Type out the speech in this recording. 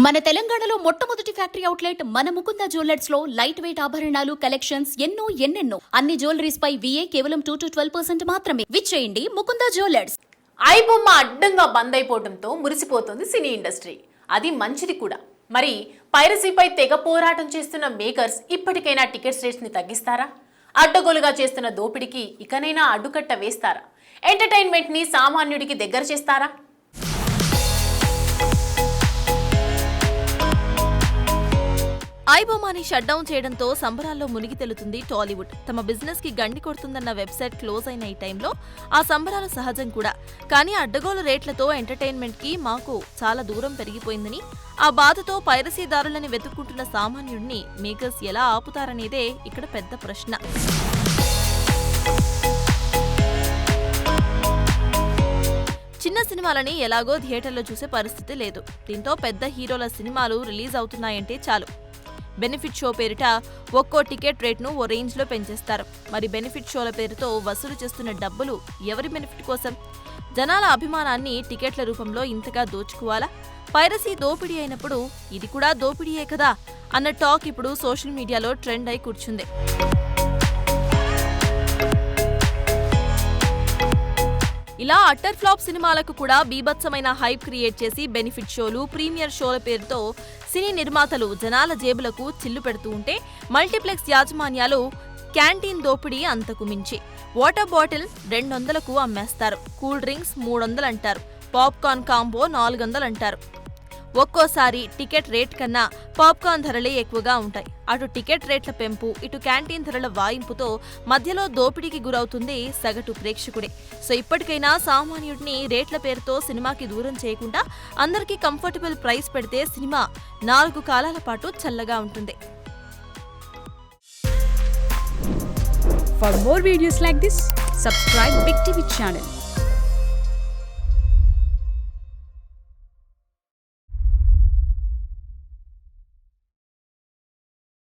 మన తెలంగాణలో మొట్టమొదటి ఫ్యాక్టరీ అవుట్లెట్ మన ముకుంద జ్యువెలర్స్ లో లైట్ వెయిట్ ఆభరణాలు కలెక్షన్స్ ఎన్నెన్నో అన్ని జ్యువెలరీస్ పై VA కేవలం 2 to 12% మాత్రమే. విచ్చేయండి ముకుంద జ్యువెలర్స్. ఐబొమ్మ అడ్డంగా బంద్ అయిపోవడంతో మురిసిపోతుంది సినీ ఇండస్ట్రీ. అది మంచిది కూడా. మరి పైరసీపై తెగ పోరాటం చేస్తున్న మేకర్స్ ఇప్పటికైనా టికెట్స్ రేట్స్ ని తగ్గిస్తారా? అడ్డగోలుగా చేస్తున్న దోపిడీకి ఇకనైనా అడ్డుకట్ట వేస్తారా? ఎంటర్టైన్మెంట్ ని సామాన్యుడికి దగ్గర చేస్తారా? ఐబొమ్మని షట్ డౌన్ చేయడంతో సంబరాల్లో మునిగి తెలుతుంది టాలీవుడ్. తమ బిజినెస్ కి గండి కొడుతుందన్న వెబ్సైట్ క్లోజ్ అయిన ఈ టైంలో ఆ సంబరాలు సహజం కూడా. కానీ అడ్డగోలు రేట్లతో ఎంటర్టైన్మెంట్ కి మాకు చాలా దూరం పెరిగిపోయిందని, ఆ బాధతో పైరసీదారులని వెతుక్కుంటున్న సామాన్యుడిని మేకర్స్ ఎలా ఆపుతారనేదే ఇక్కడ పెద్ద ప్రశ్న. చిన్న సినిమాలని ఎలాగో థియేటర్లో చూసే పరిస్థితి లేదు. దీంతో పెద్ద హీరోల సినిమాలు రిలీజ్ అవుతున్నాయంటే చాలు, బెనిఫిట్ షో పేరిట ఒక్కో టికెట్ రేట్ను ఓ రేంజ్లో పెంచేస్తారు. మరి బెనిఫిట్ షోల పేరుతో వసూలు చేస్తున్న డబ్బులు ఎవరి బెనిఫిట్ కోసం? జనాల అభిమానాన్ని టికెట్ల రూపంలో ఇంతగా దోచుకోవాలా? పైరసీ దోపిడీ అయినప్పుడు ఇది కూడా దోపిడీయే కదా అన్న టాక్ ఇప్పుడు సోషల్ మీడియాలో ట్రెండ్ అయి కూర్చుంది. ఇలా అట్టర్ ఫ్లాప్ సినిమాలకు కూడా బీభత్సమైన హైప్ క్రియేట్ చేసి బెనిఫిట్ షోలు, ప్రీమియర్ షోల పేరుతో సినీ నిర్మాతలు జనాల జేబులకు చిల్లు పెడుతూ ఉంటే, మల్టీప్లెక్స్ యాజమాన్యాలు క్యాంటీన్ దోపిడీ అంతకు మించి. వాటర్ బాటిల్ 200కు అమ్మేస్తారు, కూల్ డ్రింక్స్ 300 అంటారు, పాప్కార్న్ కాంబో 400 అంటారు. ఒక్కోసారి టికెట్ రేట్ కన్నా పాప్కార్న్ ధరలే ఎక్కువగా ఉంటాయి. అటు టికెట్ రేట్ల పెంపు, ఇటు క్యాంటీన్ ధరల వాయింపుతో మధ్యలో దోపిడీకి గురవుతుంది సగటు ప్రేక్షకుడే. సో ఇప్పటికైనా సామాన్యుడిని రేట్ల పేరుతో సినిమాకి దూరం చేయకుండా అందరికీ కంఫర్టబుల్ ప్రైస్ పెడితే సినిమా 4 కాలాల పాటు చల్లగా ఉంటుంది. For more videos like this, subscribe Big TV channel.